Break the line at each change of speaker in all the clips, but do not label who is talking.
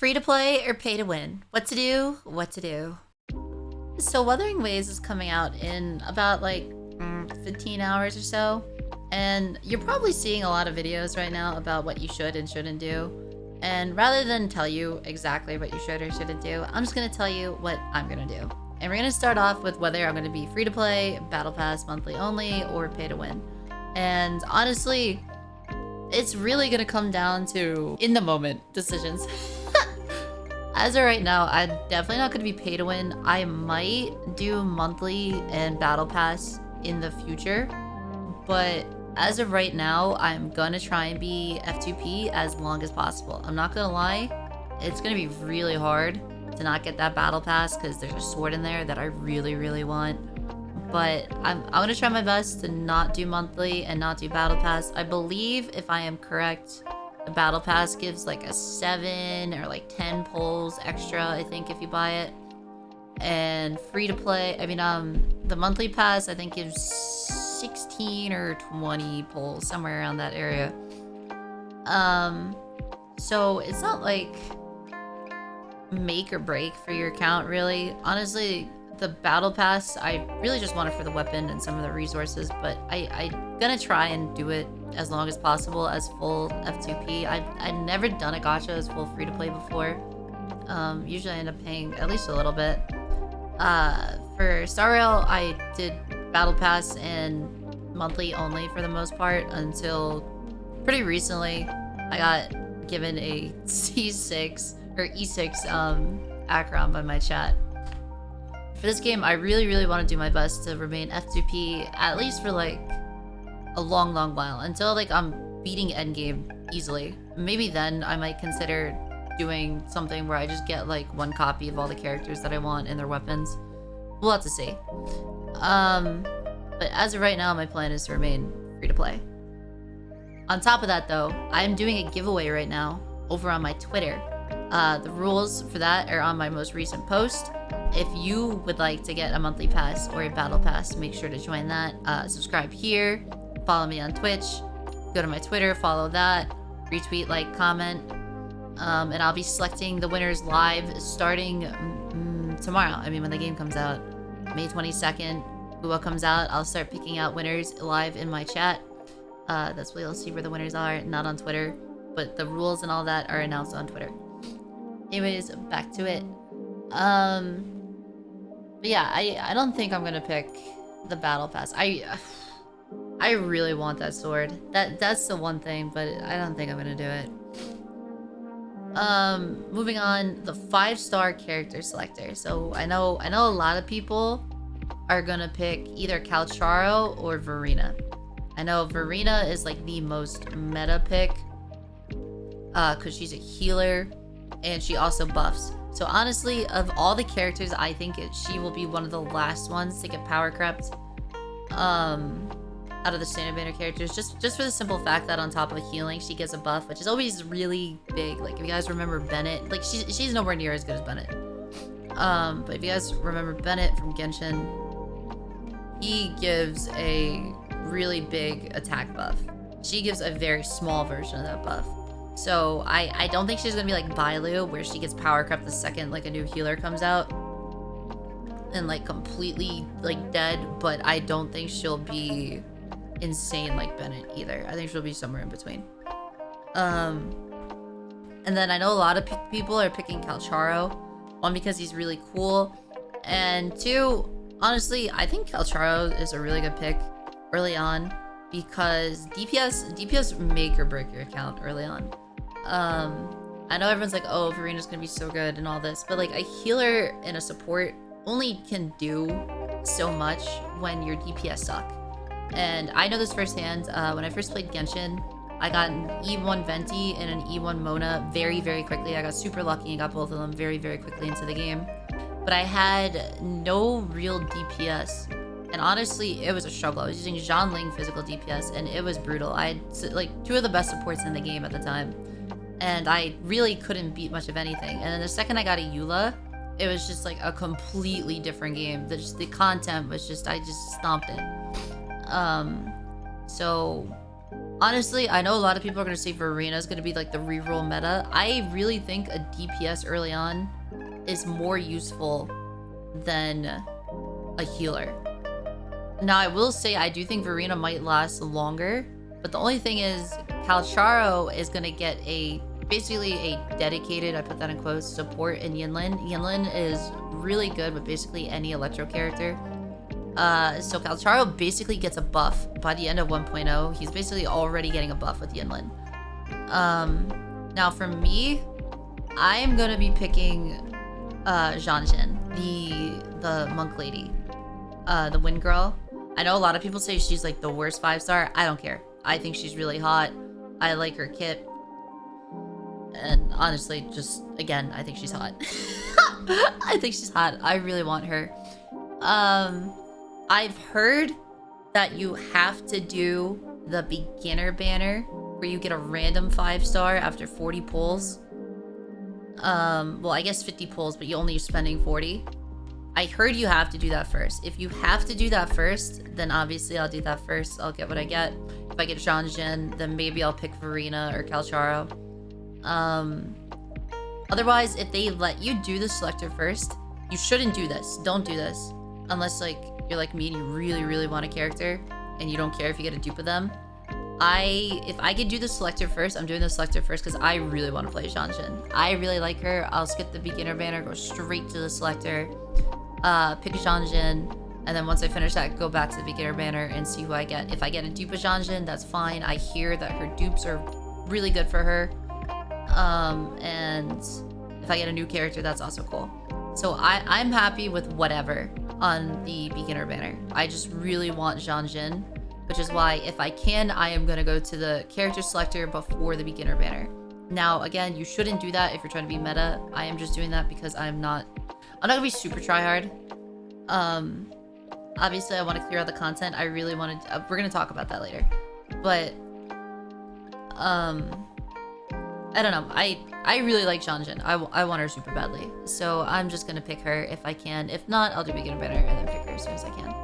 Free to play or pay to win? What to do? What to do? So Wuthering Waves is coming out in about 15 hours or so. And you're probably seeing a lot of videos right now about what you should and shouldn't do. And rather than tell you exactly what you should or shouldn't do, I'm just going to tell you what I'm going to do. And we're going to start off with whether I'm going to be free to play, battle pass monthly only, or pay to win. And honestly, it's really going to come down to in the moment decisions. As of right now, I'm definitely not going to be pay to win. I might do monthly and battle pass in the future, but as of right now, I'm gonna try and be F2P as long as possible. I'm not gonna lie, it's gonna be really hard to not get that battle pass because there's a sword in there that I really want. But I'm gonna try my best to not do monthly and not do battle pass. I believe, if I am correct, the battle pass gives like a 7 or 10 pulls extra, I think, if you buy it. And free to play, the monthly pass I think gives 16 or 20 pulls, somewhere around that area. So it's not like make or break for your account, really. Honestly, the battle pass, I really just want it for the weapon and some of the resources, but I'm gonna try and do it as long as possible as full F2P. I've never done a gacha as full free to play before. Usually I end up paying at least a little bit. For Star Rail, I did battle pass and monthly only for the most part until pretty recently. I got given a C6 or E6 Akron by my chat. For this game, I really want to do my best to remain F2P at least for a long while until I'm beating endgame easily. Maybe then I might consider doing something where I just get one copy of all the characters that I want and their weapons. We'll have to see. But as of right now, my plan is to remain free to play. On top of that though, I'm doing a giveaway right now over on my Twitter. The rules for that are on my most recent post. If you would like to get a monthly pass or a battle pass, make sure to join that. Subscribe here, follow me on Twitch, go to my Twitter, follow that, retweet, comment, and I'll be selecting the winners live starting tomorrow. When the game comes out, May 22nd, wuwa comes out. I'll start picking out winners live in my chat. That's where you'll see where the winners are, not on Twitter, but the rules and all that are announced on Twitter. Anyways, back to it. But yeah, I don't think I'm gonna pick the battle pass. I really want that sword. That's the one thing, but I don't think I'm gonna do it. Moving on, the 5-star character selector. So I know a lot of people are gonna pick either Calcharo or Verena. I know Verena is the most meta pick, cause she's a healer and she also buffs. So honestly, of all the characters, I think she will be one of the last ones to get power crept. Out of the standard banner characters, just for the simple fact that on top of healing, she gets a buff, which is always really big. If you guys remember Bennett, she's nowhere near as good as Bennett. But if you guys remember Bennett from Genshin, he gives a really big attack buff. She gives a very small version of that buff. So I don't think she's gonna be like Bailu, where she gets power crept the second a new healer comes out and completely dead, but I don't think she'll be insane like Bennett either. I think she'll be somewhere in between. And then I know a lot of people are picking Calcharo. One, because he's really cool, and two, honestly, I think Calcharo is a really good pick early on because DPS make or break your account early on. I know everyone's like, oh, Verena's gonna be so good and all this, but a healer and a support only can do so much when your DPS suck. And I know this firsthand. When I first played Genshin, I got an E1 Venti and an E1 Mona very quickly. I got super lucky and got both of them very quickly into the game. But I had no real DPS. And honestly, it was a struggle. I was using Zhonling physical DPS and it was brutal. I had 2 of the best supports in the game at the time. And I really couldn't beat much of anything. And then the second I got a Eula, it was just a completely different game. The content was I just stomped it. So Honestly, I know a lot of people are going to say Verena is going to be like the reroll meta. I really think a DPS early on is more useful than a healer. Now, I will say I do think Verena might last longer, but the only thing is Calcharo is going to get basically a dedicated, I put that in quotes, support in Yinlin. Yinlin is really good with basically any Electro character. So Calcharo basically gets a buff by the end of 1.0. He's basically already getting a buff with Yinlin. Now for me, I am gonna be picking Zhanjin, the monk lady, the wind girl. I know a lot of people say she's like the worst 5-star. I don't care. I think she's really hot. I like her kit. And honestly, just again, I think she's hot. I think she's hot. I really want her. I've heard that you have to do the beginner banner where you get a random 5-star after 40 pulls. Well, I guess 50 pulls, but you're only spending 40. I heard you have to do that first. If you have to do that first, then obviously I'll do that first. I'll get what I get. If I get Zhanjin, then maybe I'll pick Verena or Calcharo. Otherwise, if they let you do the selector first, you shouldn't do this. Don't do this. Unless, like, you're like me and you really, really want a character and you don't care if you get a dupe of them. If I could do the selector first, I'm doing the selector first because I really want to play Zhanjin. I really like her. I'll skip the beginner banner, go straight to the selector, pick Zhanjin, and then once I finish that, go back to the beginner banner and see who I get. If I get a dupe of Zhanjin, that's fine. I hear that her dupes are really good for her. And if I get a new character, that's also cool. So I'm happy with whatever on the beginner banner. I just really want Zhanjin, which is why if I can, I am going to go to the character selector before the beginner banner. Now, again, you shouldn't do that if you're trying to be meta. I am just doing that because I'm not going to be super tryhard. Obviously, I want to clear out the content. I really want to... we're going to talk about that later. But, I don't know. I really like Zhanjin. I want her super badly. So I'm just going to pick her if I can. If not, I'll do beginner banner and then pick her as soon as I can.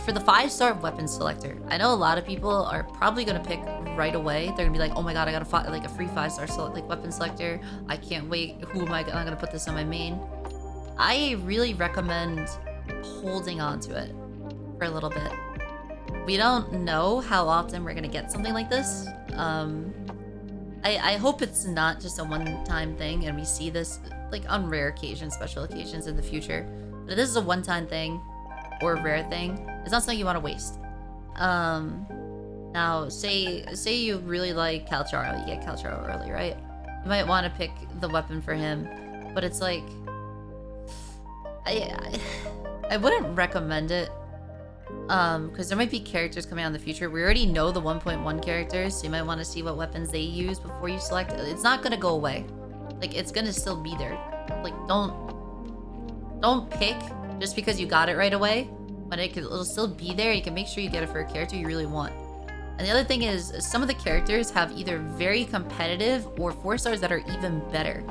For the 5-star weapon selector, I know a lot of people are probably going to pick right away. They're going to be like, oh my god, I got a free 5-star weapon selector. I can't wait. Who am I going to put this on my main? I really recommend holding on to it for a little bit. We don't know how often we're going to get something like this. I hope it's not just a one-time thing and we see this like on rare occasions, special occasions in the future. But if this is a one-time thing or a rare thing, it's not something you want to waste. Now, say you really like Calcharo. You get Calcharo early, right? You might want to pick the weapon for him, but it's like I wouldn't recommend it. Because there might be characters coming out in the future. We already know the 1.1 characters, so you might want to see what weapons they use before you select. It's not gonna go away. Like, it's gonna still be there. Like, don't pick just because you got it right away. But it'll still be there. You can make sure you get it for a character you really want. And the other thing is, some of the characters have either very competitive or 4-stars that are even better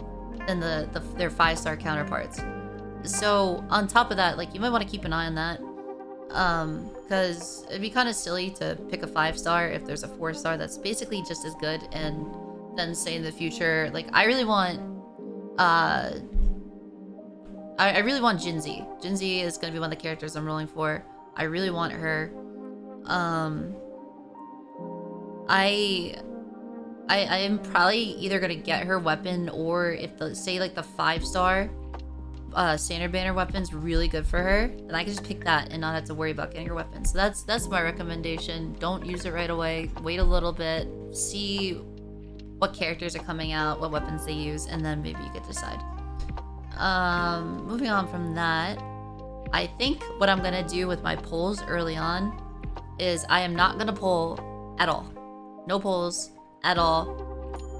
than their 5-star counterparts. So on top of that, like, you might want to keep an eye on that. Because it'd be kind of silly to pick a 5-star if there's a 4-star that's basically just as good, and then say in the future, like, I really want Jinzi. Jinzi is gonna be one of the characters I'm rolling for. I really want her. I am probably either gonna get her weapon, or if the 5-star standard banner weapon's really good for her, then I can just pick that and not have to worry about getting her weapon. So that's my recommendation. Don't use it right away. Wait a little bit, see what characters are coming out, what weapons they use, and then maybe you could decide. Moving on from that, I think what I'm gonna do with my pulls early on is I am not gonna pull at all. No pulls at all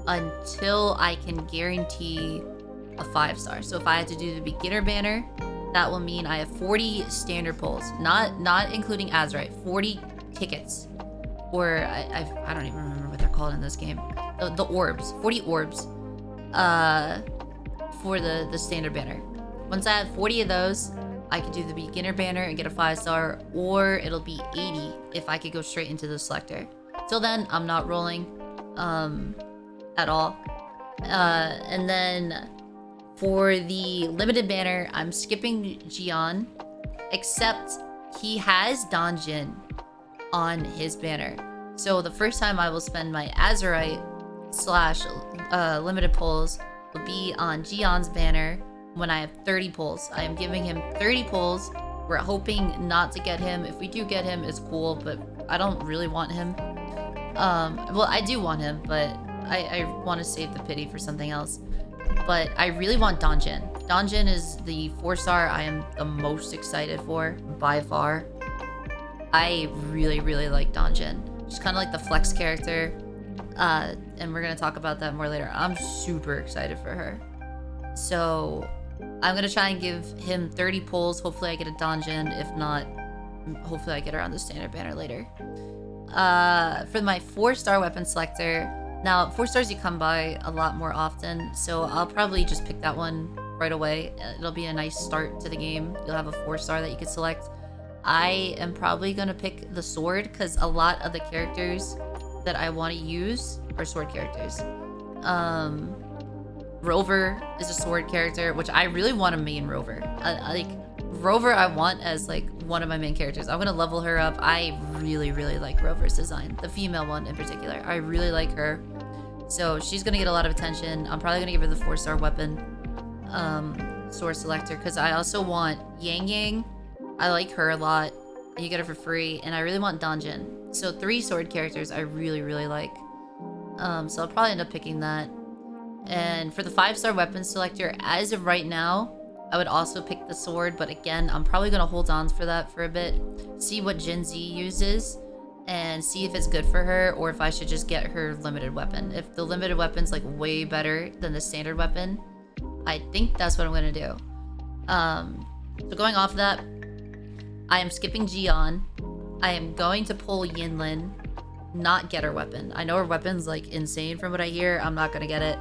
until I can guarantee a 5-star. So if I had to do the beginner banner, that will mean I have 40 standard pulls, not including Azerite, 40 tickets, or I don't even remember what they're called in this game. The orbs, 40 orbs, for the standard banner. Once I have 40 of those, I could do the beginner banner and get a 5-star, or it'll be 80 if I could go straight into the selector. till then, I'm not rolling at all. And then for the limited banner, I'm skipping Jian, except he has Danjin on his banner. So the first time I will spend my Azurite / limited pulls will be on Jian's banner when I have 30 pulls. I am giving him 30 pulls. We're hoping not to get him. If we do get him, it's cool, but I don't really want him. Well, I do want him, but I want to save the pity for something else. But I really want Danjin. Danjin is the 4-star I am the most excited for, by far. I really, really like Danjin. She's kind of like the flex character. And we're going to talk about that more later. I'm super excited for her. So I'm going to try and give him 30 pulls. Hopefully I get a Danjin. If not, hopefully I get her on the standard banner later. For my 4-star weapon selector, now 4 stars you come by a lot more often, so I'll probably just pick that one right away. It'll be a nice start to the game. You'll have a 4-star that you could select. I am probably gonna pick the sword because a lot of the characters that I want to use are sword characters. Rover is a sword character, which I really want to main Rover. Rover I want as like one of my main characters. I'm gonna level her up. I really, really like Rover's design. The female one in particular. I really like her. So she's gonna get a lot of attention. I'm probably gonna give her the 4-star weapon sword selector because I also want Yang Yang. I like her a lot. You get her for free. And I really want Danjin. So 3 sword characters I really, really like. So I'll probably end up picking that. And for the 5-star weapon selector, as of right now, I would also pick the sword, but again, I'm probably going to hold on for that for a bit, see what Gen Z uses, and see if it's good for her, or if I should just get her limited weapon. If the limited weapon's like way better than the standard weapon, I think that's what I'm going to do. So going off of that, I am skipping Jian. I am going to pull Yinlin, not get her weapon. I know her weapon's like insane from what I hear. I'm not going to get it.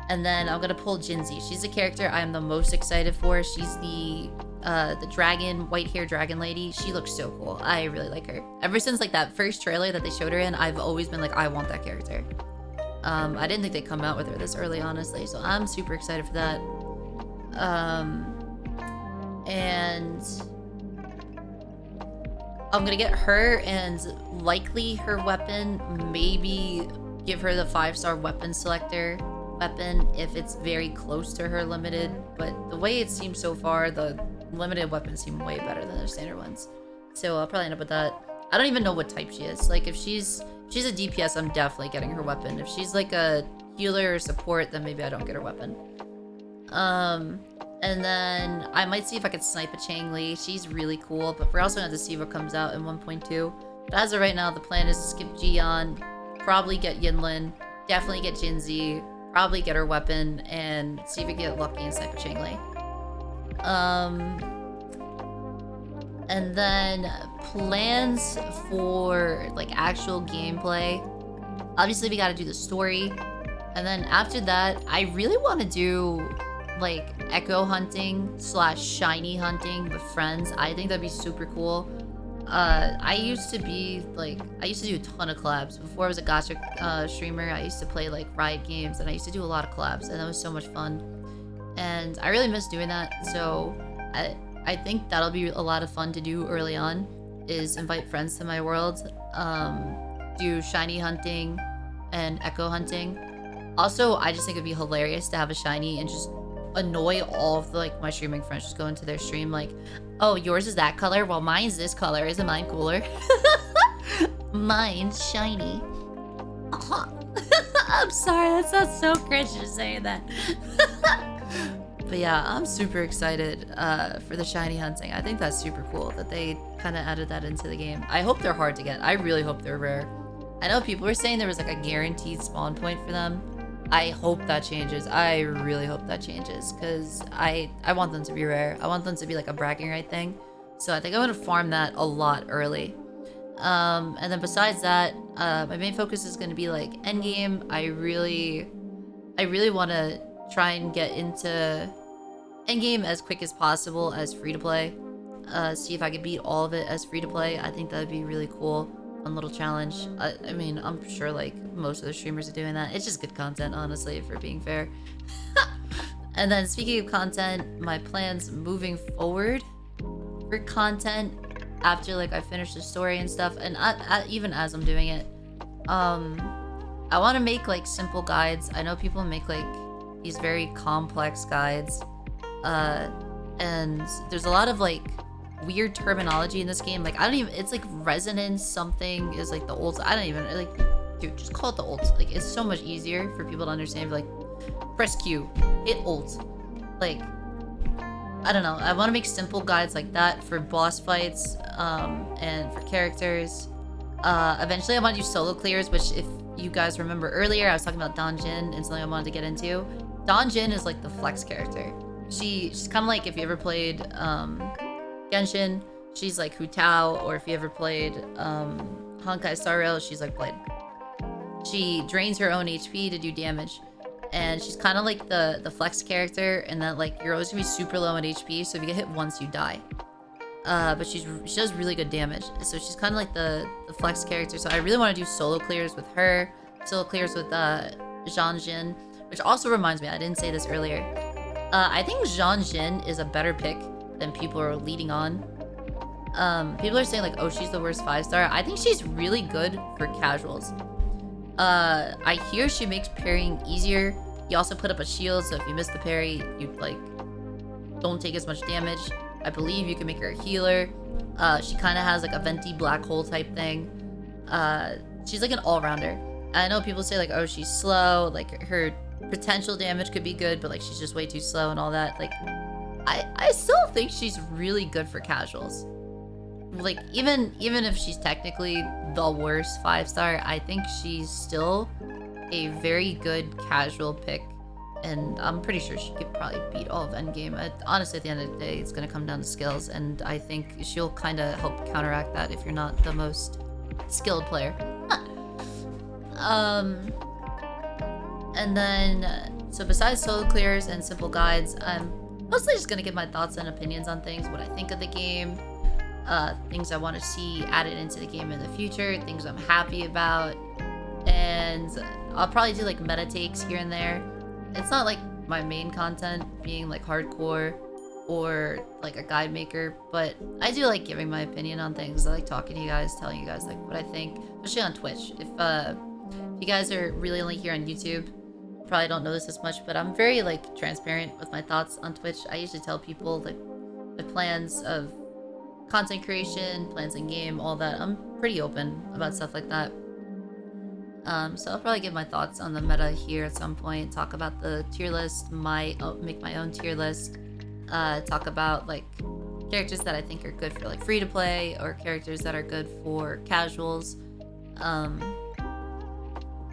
And then I'm gonna pull Jinzi. She's the character I am the most excited for. She's the dragon, white hair dragon lady. She looks so cool. I really like her. Ever since like that first trailer that they showed her in, I've always been like, I want that character. I didn't think they'd come out with her this early, honestly. So I'm super excited for that. And I'm gonna get her and likely her weapon. Maybe give her the 5-star weapon selector weapon if it's very close to her limited, but the way it seems so far, the limited weapons seem way better than the standard ones, so I'll probably end up with that. I don't even know what type she is. Like if she's a DPS, I'm definitely getting her weapon. If she's like a healer or support, then maybe I don't get her weapon. And then I might see if I could snipe a Changli. She's really cool, but we're also gonna have to see what comes out in 1.2. But as of right now, the plan is to skip Jian, probably get Yinlin, definitely get Jinzi, probably get her weapon, and see if we get lucky and snipe a Changli. And then plans for like actual gameplay. Obviously we gotta do the story. And then after that, I really want to do like echo hunting / shiny hunting with friends. I think that'd be super cool. I used to do a ton of collabs. Before I was a gacha streamer, I used to play like Riot games, and I used to do a lot of collabs, and that was so much fun. And I really miss doing that, so I think that'll be a lot of fun to do early on, is invite friends to my world, do shiny hunting and echo hunting. Also, I just think it'd be hilarious to have a shiny and just annoy all of my streaming friends. Just go into their stream like, oh, yours is that color? Well, mine's this color. Isn't mine cooler? Mine's shiny. I'm sorry, that sounds so cringe just saying that. But yeah, I'm super excited for the shiny hunting. I think that's super cool that they kind of added that into the game. I hope they're hard to get. I really hope they're rare. I know people were saying there was like a guaranteed spawn point for them. I hope that changes. I really hope that changes, because I want them to be rare. I want them to be like a bragging right thing. So I think I'm gonna farm that a lot early. And then besides that, my main focus is gonna be like endgame. I really want to try and get into endgame as quick as possible as free to play. see if I could beat all of it as free to play. I think that'd be really cool. Fun little challenge. I mean, I'm sure like most of the streamers are doing that. It's just good content, honestly, if we're being fair. And then speaking of content, my plans moving forward for content after like I finish the story and stuff, and even as I'm doing it, I want to make like simple guides. I know people make like these very complex guides, and there's a lot of like weird terminology in this game. Like I don't even, it's like resonance something is like the ult. I don't even like, dude, just call it the ult. Like it's so much easier for people to understand. Like press Q, hit ult. Like I don't know. I want to make simple guides like that for boss fights, and for characters. Eventually I want to do solo clears, which if you guys remember earlier, I was talking about Donjin and something I wanted to get into. Donjin is like the flex character. She's kind of like if you ever played Genshin, she's like Hu Tao, or if you ever played Honkai Star Rail, she's like Blade. She drains her own HP to do damage, and she's kind of like the flex character, and that like you're always gonna be super low on HP, so if you get hit once, you die. But she does really good damage, so she's kind of like the flex character. So I really want to do solo clears with her, solo clears with Zhang Jin, which also reminds me, I didn't say this earlier. I think Zhang Jin is a better pick than people are leading on. People are saying like, oh, she's the worst 5-star. I think she's really good for casuals. I hear she makes parrying easier. You also put up a shield, so if you miss the parry, you like don't take as much damage. I believe you can make her a healer. She kind of has like a venti black hole type thing. She's like an all-rounder. I know people say like, oh, she's slow, like her potential damage could be good, but like she's just way too slow and all that. Like I still think she's really good for casuals. Like even if she's technically the worst 5-star, I think she's still a very good casual pick, and I'm pretty sure she could probably beat all of endgame. Honestly, at the end of the day, it's gonna come down to skills, and I think she'll kind of help counteract that if you're not the most skilled player. And then so besides solo clears and simple guides, I'm mostly just gonna give my thoughts and opinions on things, what I think of the game, things I want to see added into the game in the future, things I'm happy about, and I'll probably do like meta takes here and there. It's not like my main content being like hardcore or like a guide maker, but I do like giving my opinion on things. I like talking to you guys, telling you guys like what I think, especially on Twitch. If you guys are really only here on YouTube, you probably don't know this as much, but I'm very like transparent with my thoughts on Twitch. I usually tell people like my plans of content creation, plans in game, all that. I'm pretty open about stuff like that. So I'll probably give my thoughts on the meta here at some point, talk about the tier list, make my own tier list, talk about like characters that I think are good for like free to play, or characters that are good for casuals.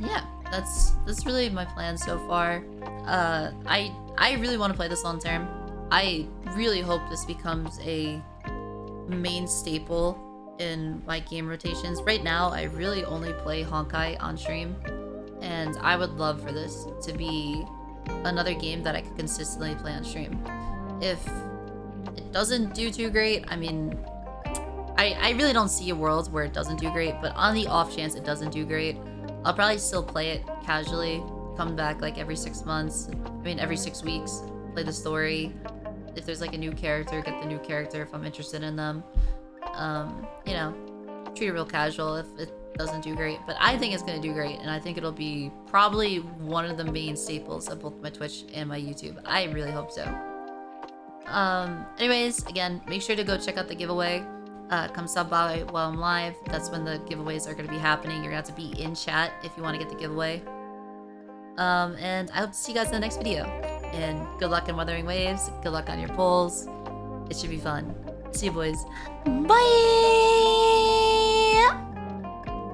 Yeah, that's really my plan so far. I really want to play this long term. I really hope this becomes a main staple in my game rotations. Right now, I really only play Honkai on stream, and I would love for this to be another game that I could consistently play on stream. If it doesn't do too great, I mean, I really don't see a world where it doesn't do great, but on the off chance it doesn't do great, I'll probably still play it casually, come back like every 6 months, every 6 weeks, play the story. If there's like a new character, get the new character if I'm interested in them. You know, treat it real casual if it doesn't do great, but I think it's gonna do great, and I think it'll be probably one of the main staples of both my Twitch and my YouTube. I really hope so. Anyways, again, make sure to go check out the giveaway. Come stop by while I'm live. That's when the giveaways are gonna be happening. You're gonna have to be in chat if you want to get the giveaway. And I hope to see you guys in the next video. And good luck in Wuthering Waves. Good luck on your polls. It should be fun. See you boys. Bye!